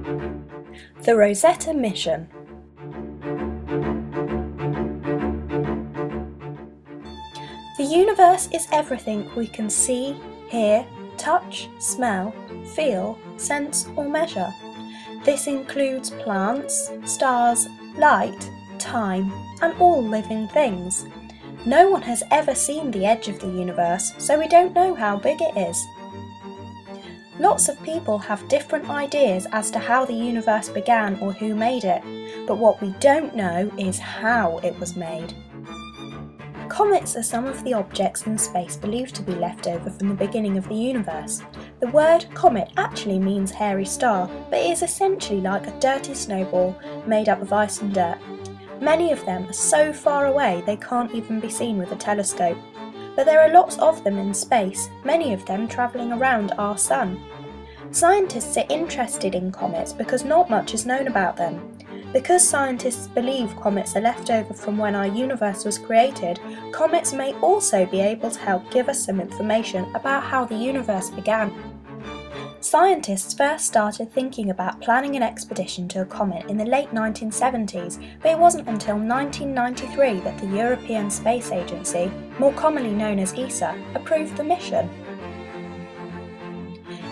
The Rosetta Mission. The universe is everything we can see, hear, touch, smell, feel, sense or measure. This includes plants, stars, light, time, and all living things. No one has ever seen the edge of the universe, so we don't know how big it is. Lots of people have different ideas as to how the universe began or who made it, but what we don't know is how it was made. Comets are some of the objects in space believed to be left over from the beginning of the universe. The word comet actually means hairy star, but it is essentially like a dirty snowball made up of ice and dirt. Many of them are so far away they can't even be seen with a telescope. But there are lots of them in space, many of them travelling around our sun. Scientists are interested in comets because not much is known about them. Because scientists believe comets are left over from when our universe was created, comets may also be able to help give us some information about how the universe began. Scientists first started thinking about planning an expedition to a comet in the late 1970s, but it wasn't until 1993 that the European Space Agency, more commonly known as ESA, approved the mission.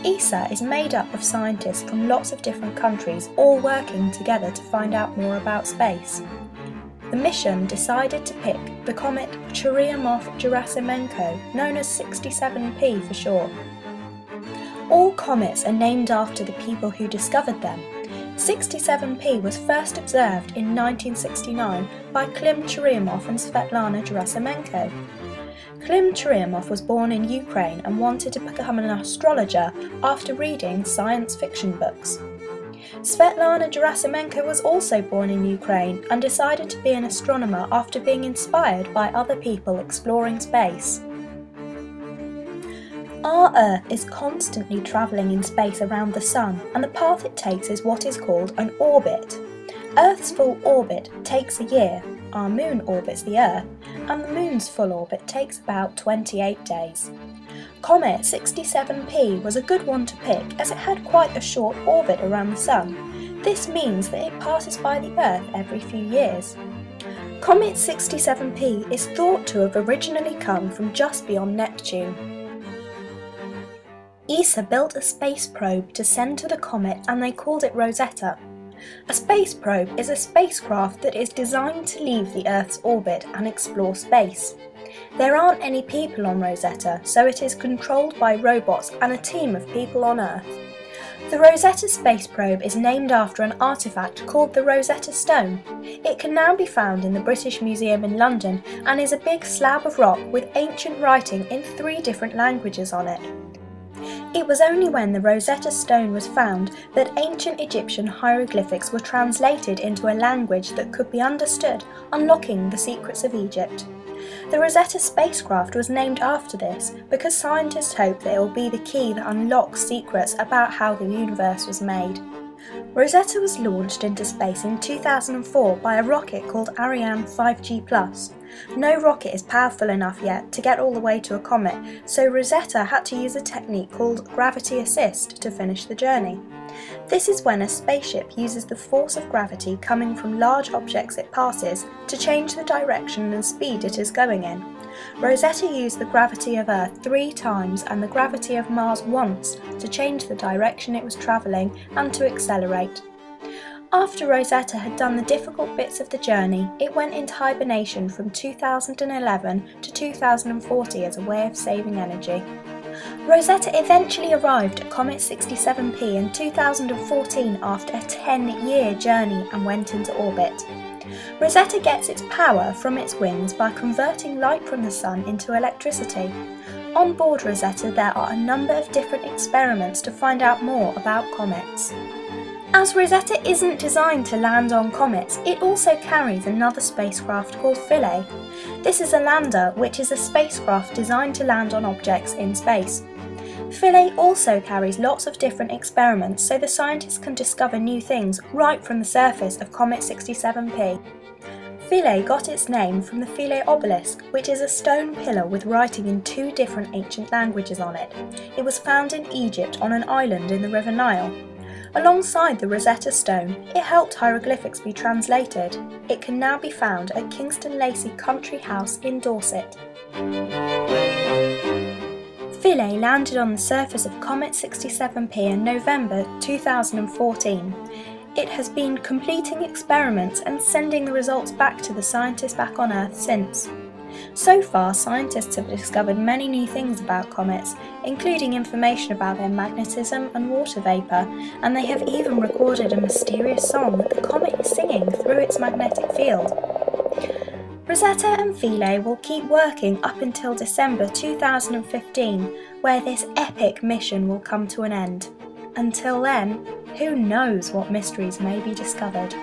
ESA is made up of scientists from lots of different countries, all working together to find out more about space. The mission decided to pick the comet Churyumov-Gerasimenko, known as 67P for short. All comets are named after the people who discovered them. 67P was first observed in 1969 by Klim Churyumov and Svetlana Gerasimenko. Klim Churyumov was born in Ukraine and wanted to become an astrologer after reading science fiction books. Svetlana Gerasimenko was also born in Ukraine and decided to be an astronomer after being inspired by other people exploring space. Our Earth is constantly travelling in space around the Sun, and the path it takes is what is called an orbit. Earth's full orbit takes a year, our Moon orbits the Earth, and the Moon's full orbit takes about 28 days. Comet 67P was a good one to pick as it had quite a short orbit around the Sun. This means that it passes by the Earth every few years. Comet 67P is thought to have originally come from just beyond Neptune. ESA built a space probe to send to the comet and they called it Rosetta. A space probe is a spacecraft that is designed to leave the Earth's orbit and explore space. There aren't any people on Rosetta, so it is controlled by robots and a team of people on Earth. The Rosetta space probe is named after an artefact called the Rosetta Stone. It can now be found in the British Museum in London and is a big slab of rock with ancient writing in 3 different languages on it. It was only when the Rosetta Stone was found that ancient Egyptian hieroglyphics were translated into a language that could be understood, unlocking the secrets of Egypt. The Rosetta spacecraft was named after this because scientists hope that it will be the key that unlocks secrets about how the universe was made. Rosetta was launched into space in 2004 by a rocket called Ariane 5G+. No rocket is powerful enough yet to get all the way to a comet, so Rosetta had to use a technique called gravity assist to finish the journey. This is when a spaceship uses the force of gravity coming from large objects it passes to change the direction and speed it is going in. Rosetta used the gravity of Earth 3 times and the gravity of Mars once to change the direction it was travelling and to accelerate. After Rosetta had done the difficult bits of the journey, it went into hibernation from 2011 to 2040 as a way of saving energy. Rosetta eventually arrived at Comet 67P in 2014 after a 10-year journey and went into orbit. Rosetta gets its power from its wings by converting light from the Sun into electricity. On board Rosetta there are a number of different experiments to find out more about comets. As Rosetta isn't designed to land on comets, it also carries another spacecraft called Philae. This is a lander, which is a spacecraft designed to land on objects in space. Philae also carries lots of different experiments so the scientists can discover new things right from the surface of Comet 67P. Philae got its name from the Philae obelisk, which is a stone pillar with writing in 2 different ancient languages on it. It was found in Egypt on an island in the River Nile. Alongside the Rosetta Stone, it helped hieroglyphics be translated. It can now be found at Kingston Lacey Country House in Dorset. Philae landed on the surface of Comet 67P in November 2014. It has been completing experiments and sending the results back to the scientists back on Earth since. So far, scientists have discovered many new things about comets, including information about their magnetism and water vapour, and they have even recorded a mysterious song that the comet is singing through its magnetic field. Rosetta and Philae will keep working up until December 2015, where this epic mission will come to an end. Until then, who knows what mysteries may be discovered.